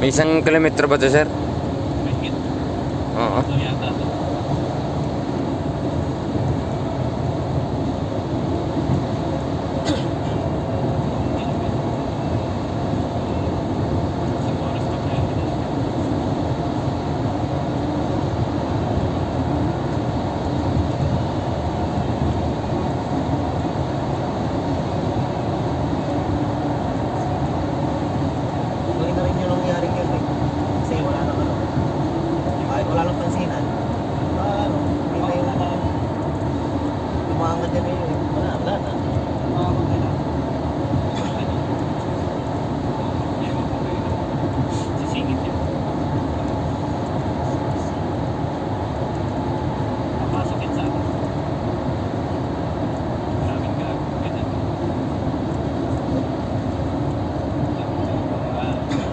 May 1 kilometro ba to, sir? Mahigit. Oo. Ito yata ito. Isang oras pa kaya. Tuloy na rin yung nangyaring yun eh. Kasi wala nang ano. Kahit wala nang pansinan. Ano, hindi na yung umaangat din na yun eh. Wala na. Sisingit yun. Papasok yan sa akin. Maraming ganyan.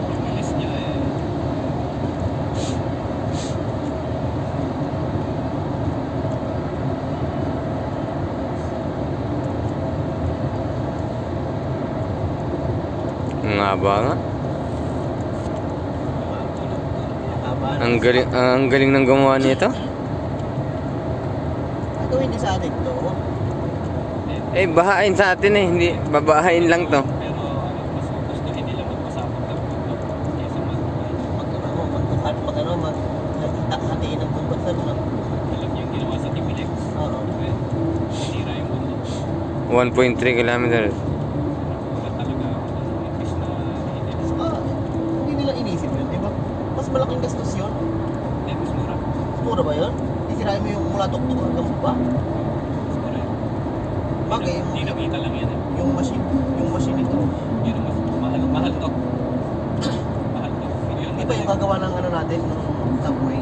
Yung bilis niya eh. Ang haba nga. Haba na. Ang galing ng gumawa nito. Ito hindi sa atin to. Eh, bahain sa atin eh. Hindi, babahain lang to. Pero mas gustuhin nila magpasapot ng bundok kaysa Hatiin ang bundok sa ano. alam niyo yung ginawa sa Timilex. Oo. Sinira yung bundok. 1.3 kilometers. Wala talaga imbis na inis. Hindi nila inisip yun, di ba? Mas malaking gastos yun. Hindi, mas mura. Mas mura ba yun? Isirahin mo yung mula tuktok hanggang baba. Mas mura yun. Bagay, Dinamita lang yan eh. yung machine ito. Yun ang mas mahal to. Mahal to. Yun Di ba yung gagawa ng ano natin, ng subway?